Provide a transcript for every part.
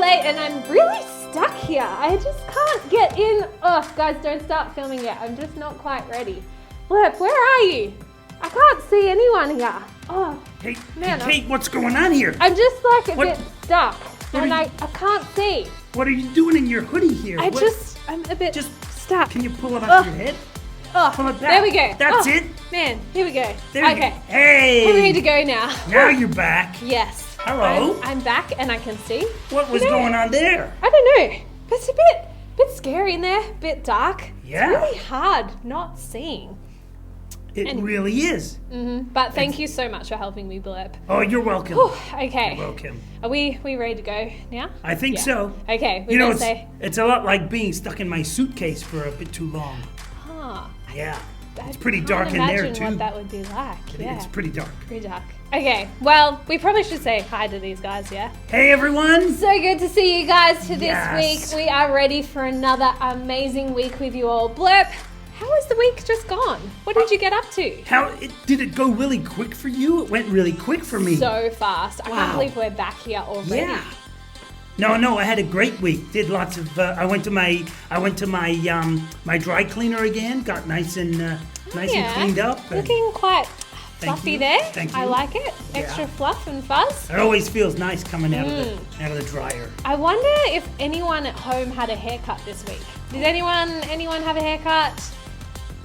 late and I'm really stuck here. I just can't get in. Oh, guys, don't start filming yet. I'm just not quite ready. Blurp, where are you? I can't see anyone here. Oh, Hey, man, hey, Kate, what's going on here? I'm just like a What? bit stuck and are I you- can't see. What are you doing in your hoodie here? I'm a bit Just- stuck. Can you pull it off your head? Oh, pull it back. there we go. That's Oh, it. Man, here we go. There you Okay, go. Hey! I'm ready to go now. Now you're back. Yes. Hello. I'm back and I can see. What was You know, going on there? I don't know. It's a bit scary in there, bit dark. Yeah. It's really hard not seeing. It really is. But thank you so much for helping me, Blurp. Oh, you're welcome. Whew, okay. You're welcome. Are we ready to go now? I think Yeah. so. Okay, we're You know, gonna say, it's a lot like being stuck in my suitcase for a bit too long. Yeah. It's pretty dark in there, imagine too. what that would be like. Yeah, It's pretty dark. pretty dark. Okay, well, we probably should say hi to these guys, yeah? Hey, everyone. So good to see you guys to this Yes. week. We are ready for another amazing week with you all. Blurp, how has the week just gone? What did you get up to? Did it go really quick for you? It went really quick for me. So fast. I Wow. can't believe we're back here already. Yeah. No, I had a great week. Did lots of. I went to my my dry cleaner again. Got nice and Yeah. cleaned up. and Looking quite Thank fluffy you. there. Thank I you. like it. Extra Yeah. fluff and fuzz. It always feels nice coming out Mm. of the dryer. I wonder if anyone at home had a haircut this week. Did anyone have a haircut?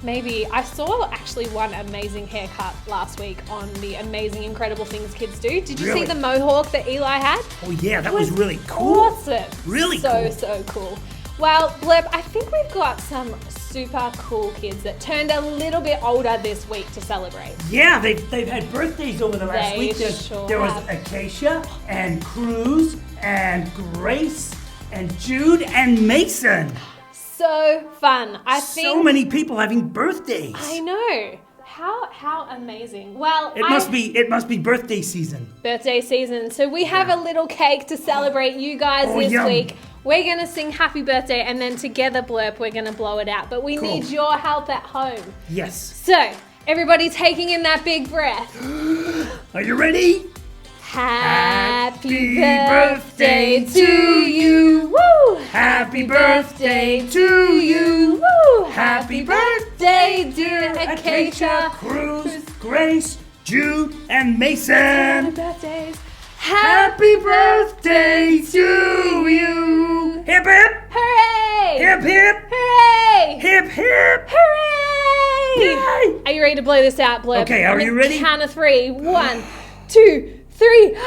Maybe. I saw actually one amazing haircut last week on the Amazing Incredible Things Kids Do. Did you see Really? the mohawk that Eli had? Oh yeah, that was really cool. Awesome. Really so, cool. So cool. Well, Blurp, I think we've got some super cool kids that turned a little bit older this week to celebrate. Yeah, they've had birthdays over the last They week. sure There was have. Acacia and Cruz and Grace and Jude and Mason. So fun. I think So many people having birthdays. I know. How amazing. Well, It must be birthday season. birthday season. So we have a little cake to celebrate you guys Oh, this yum. week. We're going to sing happy birthday and then together, Blurp, we're going to blow it out. But we Cool. need your help at home. Yes. So, everybody taking in that big breath. Are you ready? Happy birthday birthday to you. Woo! Happy birthday to you. Woo! Happy birthday, dear Acacia. Cruz, Grace, Jude, and Happy Mason. birthdays. Happy birthday to you. Hip hip, Hooray! hip hip, Hooray! hip hip. Hooray! Yay! Are you ready to blow this out, Blurp? Okay, are On you the ready? Count of 3. 1, 2, 3.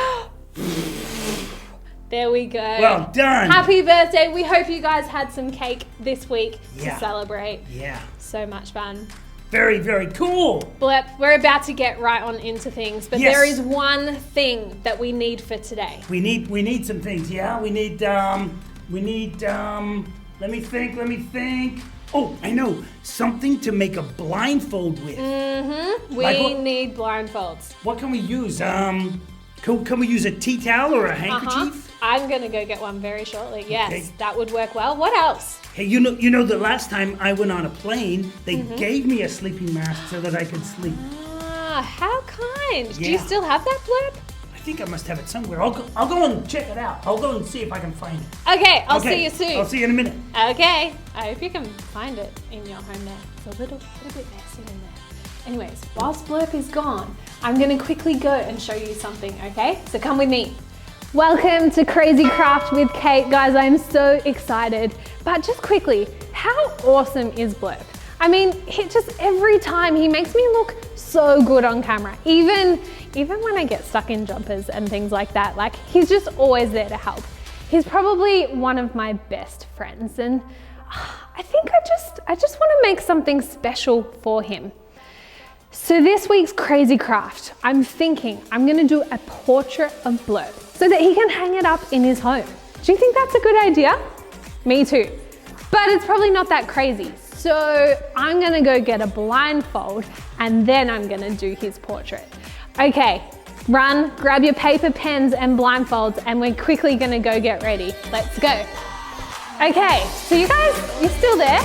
There we go. Well done. Happy birthday. We hope you guys had some cake this week Yeah. to celebrate. Yeah. So much fun. Very, very cool. Blurp, we're about to get right on into things, but Yes. there is one thing that we need for today. We need some things, yeah? We need, let me think. Oh, I know. Something to make a blindfold with. We Like what? need blindfolds. What can we use? Can we use a tea towel or a handkerchief? I'm gonna go get one very shortly. Yes, Okay. that would work well. What else? Hey, you know the last time I went on a plane, they gave me a sleeping mask so that I could sleep. Ah, how kind. Do you Yeah. still have that, Blurp? I think I must have it somewhere. I'll go and check it out. I'll go and see if I can find it. Okay, I'll Okay, see you soon. I'll see you in a minute. Okay, I hope you can find it in your home there. It's a little bit messy in there. Anyways, whilst Blurp is gone, I'm gonna quickly go and show you something, okay? So come with me. Welcome to Crazy Craft with Kate. Guys, I'm so excited. But just quickly, how awesome is Blurp? I mean, every time he makes me look so good on camera. Even when I get stuck in jumpers and things like that, like he's just always there to help. He's probably one of my best friends, and I think I just want to make something special for him. So this week's Crazy Craft, I'm thinking I'm gonna do a portrait of Blurp so that he can hang it up in his home. Do you think that's a good idea? Me too. But it's probably not that crazy. So I'm gonna go get a blindfold and then I'm gonna do his portrait. Okay, run, grab your paper, pens and blindfolds and we're quickly gonna go get ready. Let's go. Okay, so you guys, you're still there?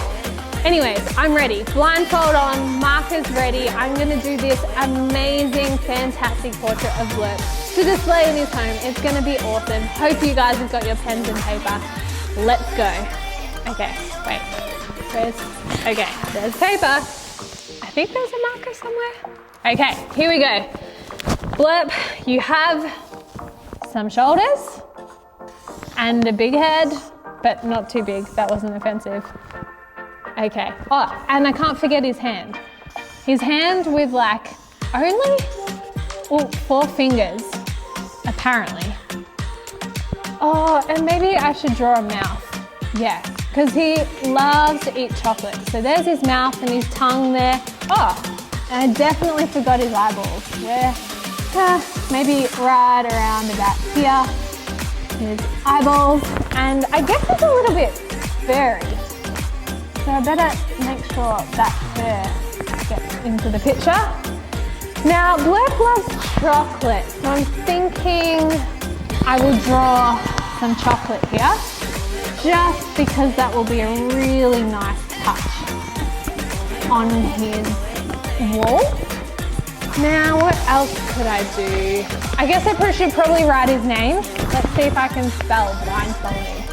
Anyways, I'm ready. Blindfold on, markers ready. I'm gonna do this amazing, fantastic portrait of Blurp to display in his home. It's gonna be awesome. Hope you guys have got your pens and paper. Let's go. Okay, wait. There's paper. I think there's a marker somewhere. Okay, here we go. Blurp, you have some shoulders and a big head, but not too big. That wasn't offensive. Okay. Oh, and I can't forget his hand. His hand with like only 4 fingers, apparently. Oh, and maybe I should draw a mouth. Yeah, because he loves to eat chocolate. So there's his mouth and his tongue there. Oh, and I definitely forgot his eyeballs. Where? Maybe right around about here. His eyeballs. And I guess it's a little bit furry. So I better make sure that fur gets into the picture. Now, Blurp loves chocolate. So I'm thinking I will draw some chocolate here, just because that will be a really nice touch on his wall. Now, what else could I do? I guess I should probably write his name. Let's see if I can spell blindfolded.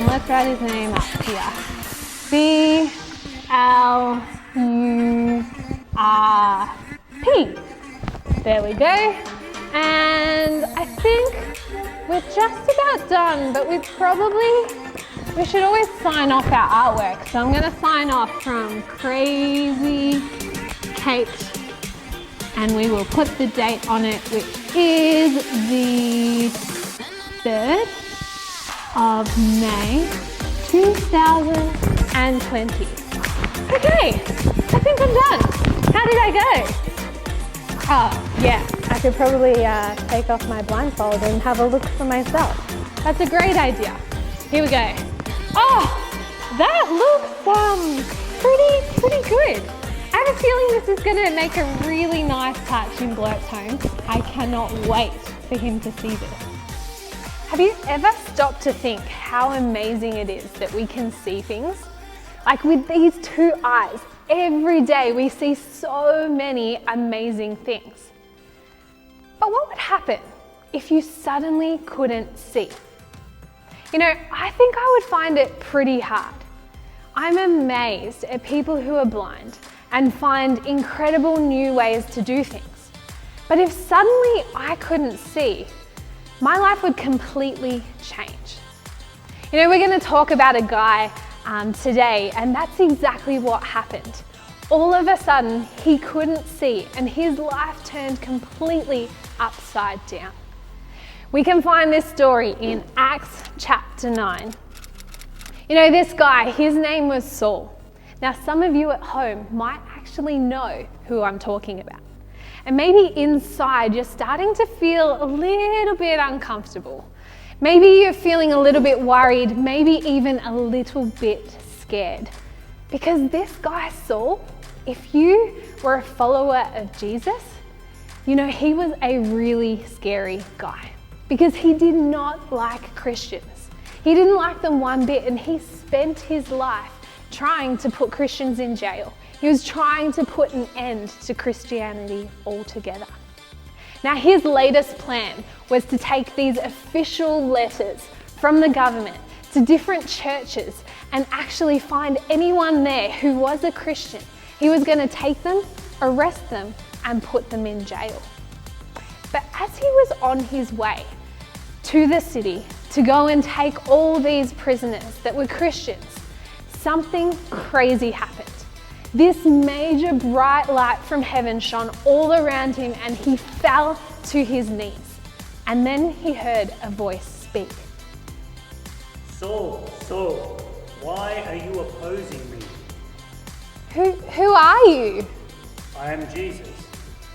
Let's write his name up here. B-L-U-R-P. There we go. And I think we're just about done, but we should always sign off our artwork. So I'm gonna sign off from Crazy Kate, and we will put the date on it, which is the 3rd of May, 2020. Okay, I think I'm done. How did I go? Oh, yeah, I could probably take off my blindfold and have a look for myself. That's a great idea. Here we go. Oh, that looks pretty good. I have a feeling this is going to make a really nice touch in Blurp's home. I cannot wait for him to see this. Have you ever stopped to think how amazing it is that we can see things? Like with these 2 eyes, every day we see so many amazing things. But what would happen if you suddenly couldn't see? You know, I think I would find it pretty hard. I'm amazed at people who are blind and find incredible new ways to do things. But if suddenly I couldn't see, my life would completely change. You know, we're going to talk about a guy today, and that's exactly what happened. All of a sudden, he couldn't see, and his life turned completely upside down. We can find this story in Acts chapter 9. You know, this guy, his name was Saul. Now, some of you at home might actually know who I'm talking about. And maybe inside you're starting to feel a little bit uncomfortable. Maybe you're feeling a little bit worried, maybe even a little bit scared. Because this guy, Saul, if you were a follower of Jesus, you know, he was a really scary guy because he did not like Christians. He didn't like them one bit, and he spent his life trying to put Christians in jail. He was trying to put an end to Christianity altogether. Now, his latest plan was to take these official letters from the government to different churches and actually find anyone there who was a Christian. He was going to take them, arrest them, and put them in jail. But as he was on his way to the city to go and take all these prisoners that were Christians, something crazy happened. This major bright light from heaven shone all around him, and he fell to his knees. And then he heard a voice speak. Saul, Saul, why are you opposing me? Who are you? I am Jesus.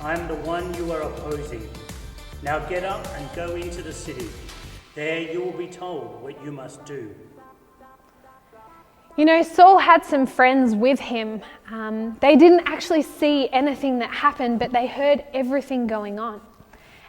I am the one you are opposing. Now get up and go into the city. There you will be told what you must do. You know, Saul had some friends with him. They didn't actually see anything that happened, but they heard everything going on.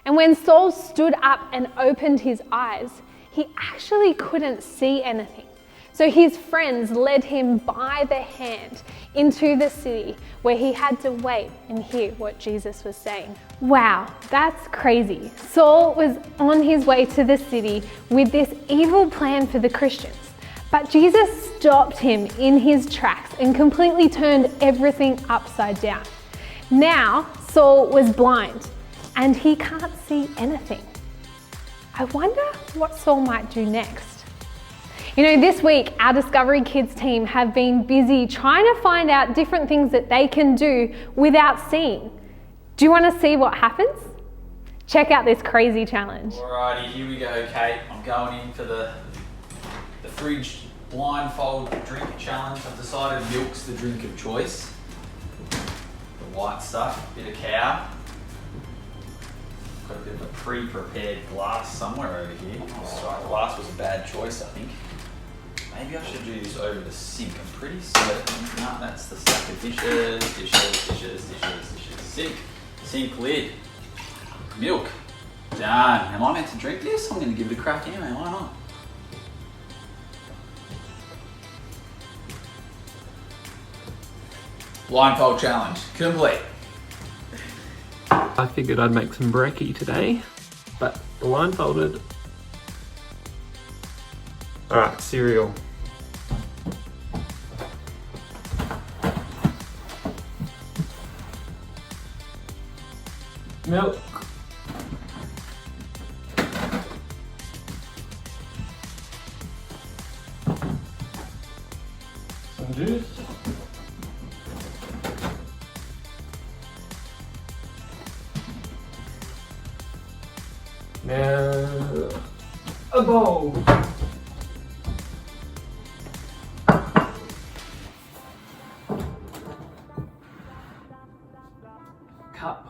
And when Saul stood up and opened his eyes, he actually couldn't see anything. So his friends led him by the hand into the city where he had to wait and hear what Jesus was saying. Wow, that's crazy. Saul was on his way to the city with this evil plan for the Christians. But Jesus stopped him in his tracks and completely turned everything upside down. Now Saul was blind and he can't see anything. I wonder what Saul might do next. You know, this week our Discovery Kids team have been busy trying to find out different things that they can do without seeing. Do you want to see what happens? Check out this crazy challenge. Alrighty, here we go, Kate. I'm going in for the fridge blindfold drink challenge. I've decided milk's the drink of choice. The white stuff, bit of cow. Got a bit of a pre-prepared glass somewhere over here. Sorry, glass was a bad choice, I think. Maybe I should do this over the sink. I'm pretty certain. No, that's the stack of dishes. Sink lid. Milk. Done. Am I meant to drink this? I'm going to give it a crack anyway. Why not? Blindfold challenge complete. I figured I'd make some brekkie today, but blindfolded. Alright, cereal. Milk. Some juice. Now, a bowl. Cup.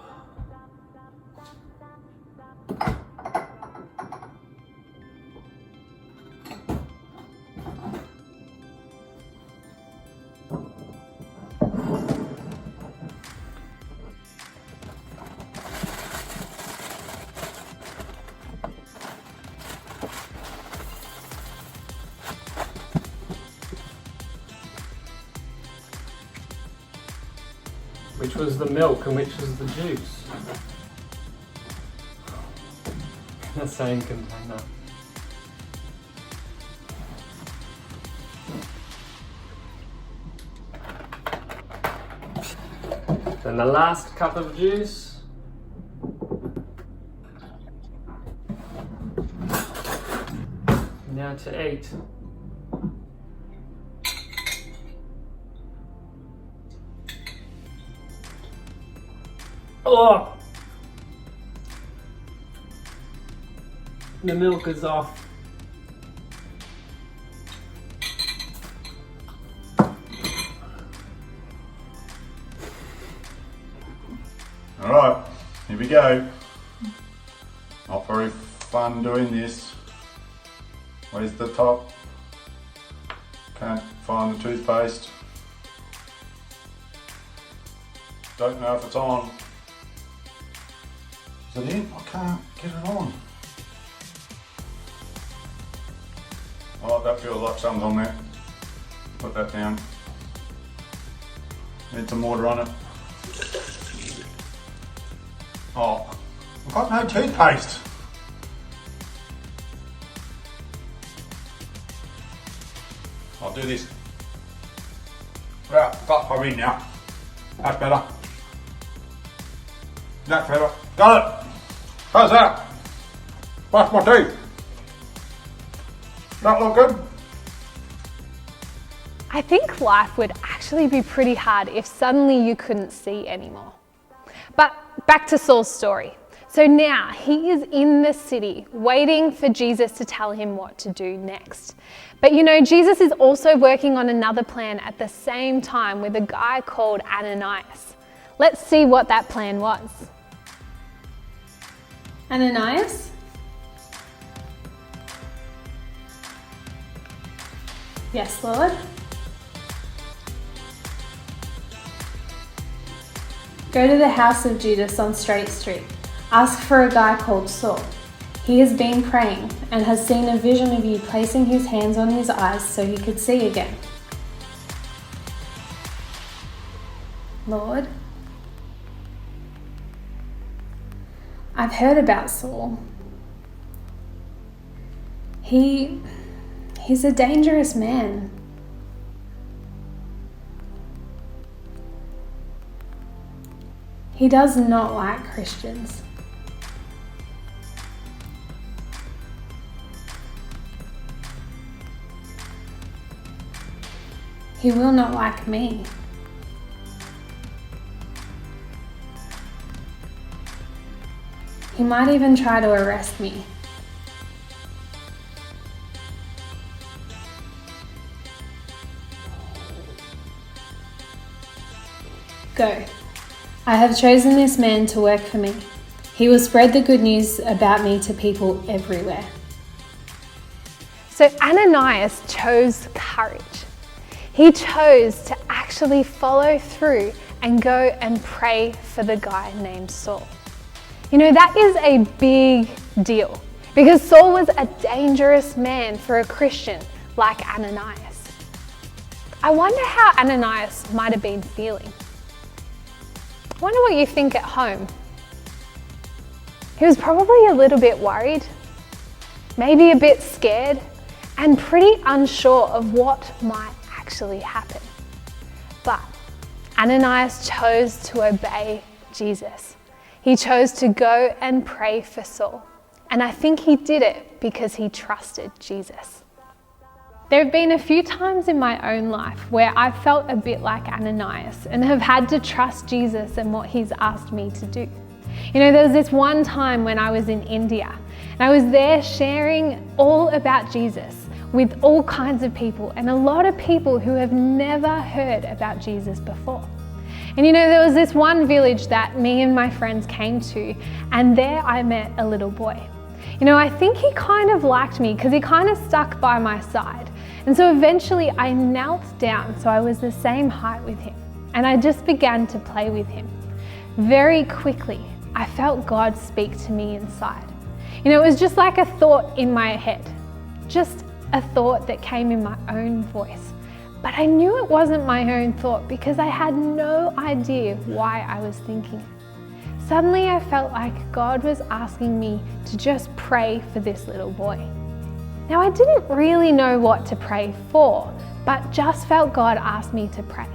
Which was the milk and which was the juice? The same container. Then the last cup of juice. Now to eat. Oh! The milk is off. Alright, here we go. Not very fun doing this. Where's the top? Can't find the toothpaste. Don't know if it's on. Is it in? I can't get it on. Oh, that feels like something's on there. Put that down. Need some water on it. Oh, I've got no toothpaste. I'll do this. Right, got my in now. That's better. That's better. Got it. How's that? Brush my teeth. That look good? I think life would actually be pretty hard if suddenly you couldn't see anymore. But back to Saul's story. So now he is in the city waiting for Jesus to tell him what to do next. But you know, Jesus is also working on another plan at the same time with a guy called Ananias. Let's see what that plan was. Ananias? Yes, Lord. Go to the house of Judas on Straight Street. Ask for a guy called Saul. He has been praying and has seen a vision of you placing his hands on his eyes so he could see again. Lord, I've heard about Saul. He's a dangerous man. He does not like Christians. He will not like me. He might even try to arrest me. Go. I have chosen this man to work for me. He will spread the good news about me to people everywhere. So Ananias chose courage. He chose to actually follow through and go and pray for the guy named Saul. You know, that is a big deal because Saul was a dangerous man for a Christian like Ananias. I wonder how Ananias might have been feeling. I wonder what you think at home. He was probably a little bit worried, maybe a bit scared, and pretty unsure of what might actually happen. But Ananias chose to obey Jesus. He chose to go and pray for Saul. And I think he did it because he trusted Jesus. There have been a few times in my own life where I've felt a bit like Ananias and have had to trust Jesus and what he's asked me to do. You know, there was this one time when I was in India and I was there sharing all about Jesus with all kinds of people and a lot of people who have never heard about Jesus before. And you know, there was this one village that me and my friends came to, and there I met a little boy. You know, I think he kind of liked me because he kind of stuck by my side. And so eventually I knelt down so I was the same height with him, and I just began to play with him. Very quickly, I felt God speak to me inside. You know, it was just like a thought in my head, just a thought that came in my own voice. But I knew it wasn't my own thought because I had no idea why I was thinking it. Suddenly I felt like God was asking me to just pray for this little boy. Now I didn't really know what to pray for, but just felt God asked me to pray.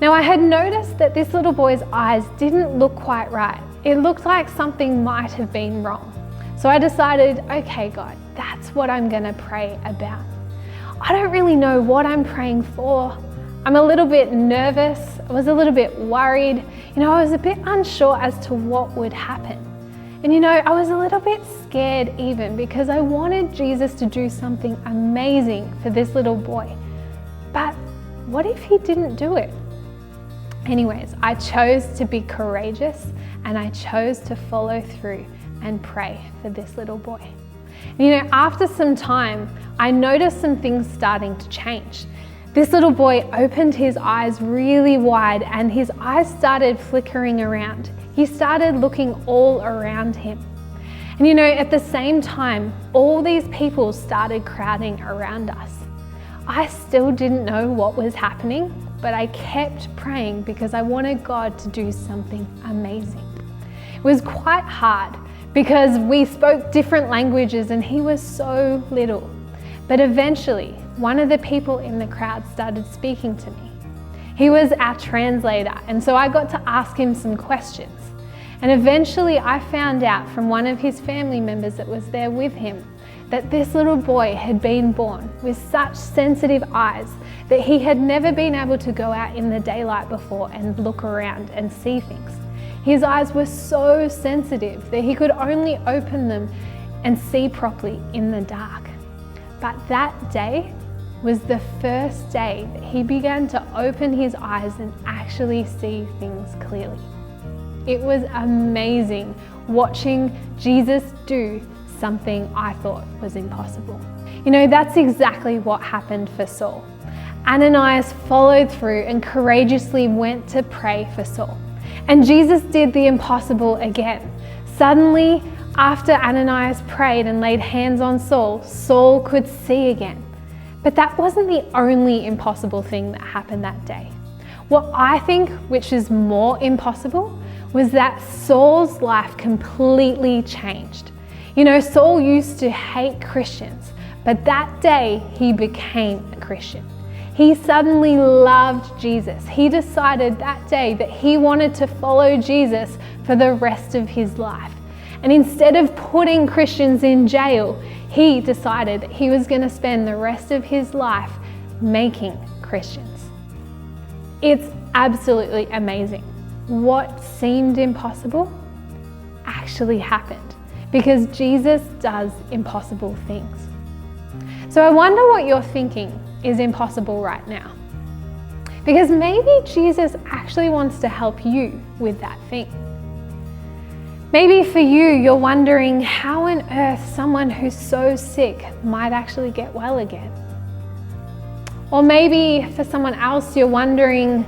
Now I had noticed that this little boy's eyes didn't look quite right. It looked like something might have been wrong. So I decided, okay God, that's what I'm gonna pray about. I don't really know what I'm praying for. I'm a little bit nervous. I was a little bit worried. You know, I was a bit unsure as to what would happen. And you know, I was a little bit scared even because I wanted Jesus to do something amazing for this little boy. But what if he didn't do it? Anyways, I chose to be courageous and I chose to follow through and pray for this little boy. And you know, after some time, I noticed some things starting to change. This little boy opened his eyes really wide and his eyes started flickering around. He started looking all around him. And you know, at the same time, all these people started crowding around us. I still didn't know what was happening, but I kept praying because I wanted God to do something amazing. It was quite hard because we spoke different languages and he was so little. But eventually, one of the people in the crowd started speaking to me. He was our translator, and so I got to ask him some questions. And eventually I found out from one of his family members that was there with him that this little boy had been born with such sensitive eyes that he had never been able to go out in the daylight before and look around and see things. His eyes were so sensitive that he could only open them and see properly in the dark. But that day was the first day that he began to open his eyes and actually see things clearly. It was amazing watching Jesus do something I thought was impossible. You know, that's exactly what happened for Saul. Ananias followed through and courageously went to pray for Saul. And Jesus did the impossible again. Suddenly, After Ananias prayed and laid hands on Saul, Saul could see again. But that wasn't the only impossible thing that happened that day. What I think, which is more impossible, was that Saul's life completely changed. You know, Saul used to hate Christians, but that day he became a Christian. He suddenly loved Jesus. He decided that day that he wanted to follow Jesus for the rest of his life. And instead of putting Christians in jail, he decided that he was going to spend the rest of his life making Christians. It's absolutely amazing. What seemed impossible actually happened because Jesus does impossible things. So I wonder what you're thinking is impossible right now. Because maybe Jesus actually wants to help you with that thing. Maybe for you, you're wondering how on earth someone who's so sick might actually get well again. Or maybe for someone else, you're wondering,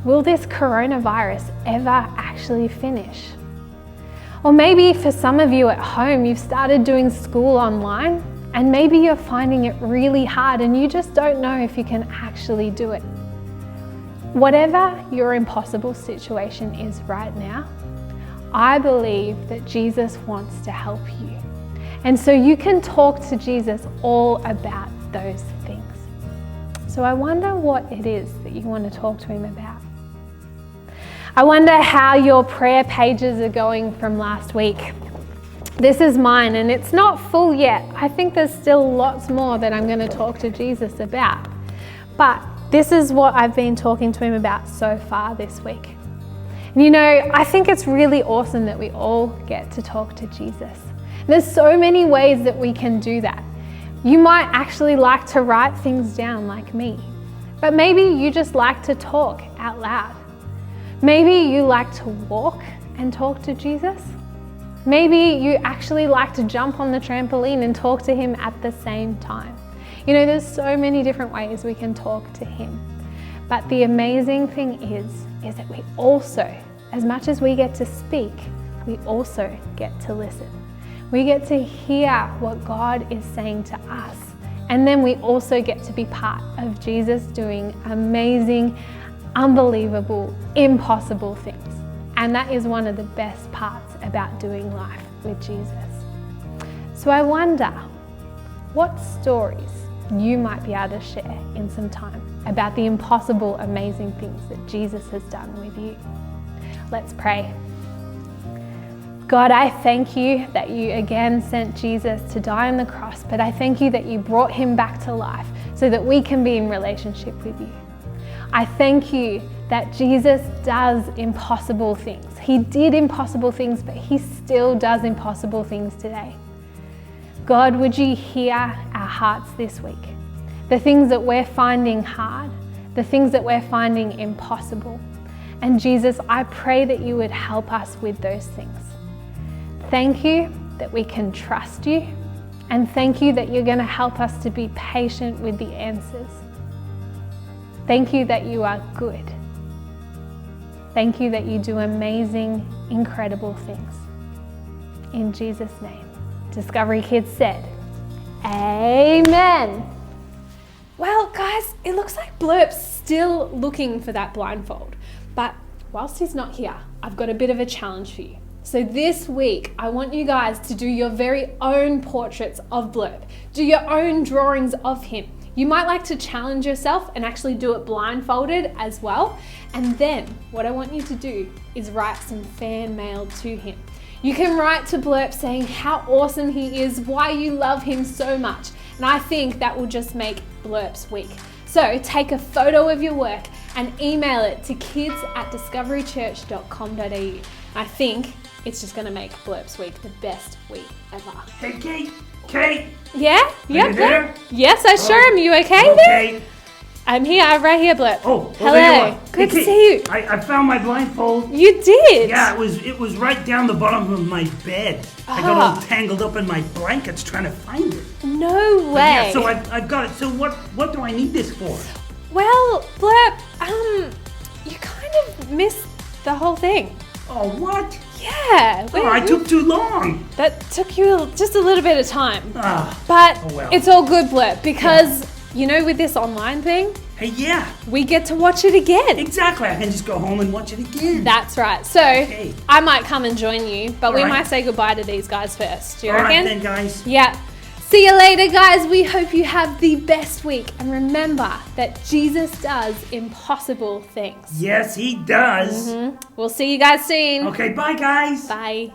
will this coronavirus ever actually finish? Or maybe for some of you at home, you've started doing school online and maybe you're finding it really hard and you just don't know if you can actually do it. Whatever your impossible situation is right now, I believe that Jesus wants to help you. And so you can talk to Jesus all about those things. So I wonder what it is that you want to talk to him about. I wonder how your prayer pages are going from last week. This is mine and it's not full yet. I think there's still lots more that I'm going to talk to Jesus about. But this is what I've been talking to him about so far this week. And you know, I think it's really awesome that we all get to talk to Jesus. There's so many ways that we can do that. You might actually like to write things down like me, but maybe you just like to talk out loud. Maybe you like to walk and talk to Jesus. Maybe you actually like to jump on the trampoline and talk to him at the same time. You know, there's so many different ways we can talk to him. But the amazing thing is that we also, as much as we get to speak, we also get to listen. We get to hear what God is saying to us. And then we also get to be part of Jesus doing amazing, unbelievable, impossible things. And that is one of the best parts about doing life with Jesus. So I wonder what stories you might be able to share in some time about the impossible, amazing things that Jesus has done with you. Let's pray. God, I thank you that you again sent Jesus to die on the cross, but I thank you that you brought him back to life so that we can be in relationship with you. I thank you that Jesus does impossible things. He did impossible things, but he still does impossible things today. God, would you hear our hearts this week? The things that we're finding hard, the things that we're finding impossible. And Jesus, I pray that you would help us with those things. Thank you that we can trust you, and thank you that you're going to help us to be patient with the answers. Thank you that you are good. Thank you that you do amazing, incredible things. In Jesus' name. Discovery Kids said, Amen. Well, guys, it looks like Blurp's still looking for that blindfold. But whilst he's not here, I've got a bit of a challenge for you. So this week, I want you guys to do your very own portraits of Blurp. Do your own drawings of him. You might like to challenge yourself and actually do it blindfolded as well. And then what I want you to do is write some fan mail to him. You can write to Blurp saying how awesome he is, why you love him so much. And I think that will just make Blurp's week. So take a photo of your work and email it to kids@discoverychurch.com.au. I think it's just going to make Blurp's week the best week ever. Hey, Kate! Kate! Yeah? Are you there? Yes, I sure am. You okay there? Okay. I'm here. I'm right here, Blurp. Oh, hello. there you are. Good Hey, to Kate, see you. I found my blindfold. You did? Yeah, it was right down the bottom of my bed. I got all tangled up in my blankets trying to find it. No But way. yeah, so I've got it. So what do I need this for? Well, Blurp, you kind of missed the whole thing. Oh, what? Yeah. Oh, I took too long. That took you just a little bit of time. Ah, But oh well. it's all good, Blurp, because, you know, with this online thing, hey, yeah, we get to watch it again. exactly. I can just go home and watch it again. That's right. So Okay. I might come and join you, but we All right. might say goodbye to these guys first. Do you All reckon? right then, guys. Yeah. See you later, guys. We hope you have the best week. And remember that Jesus does impossible things. Yes, he does. We'll see you guys soon. Okay, bye, guys. Bye.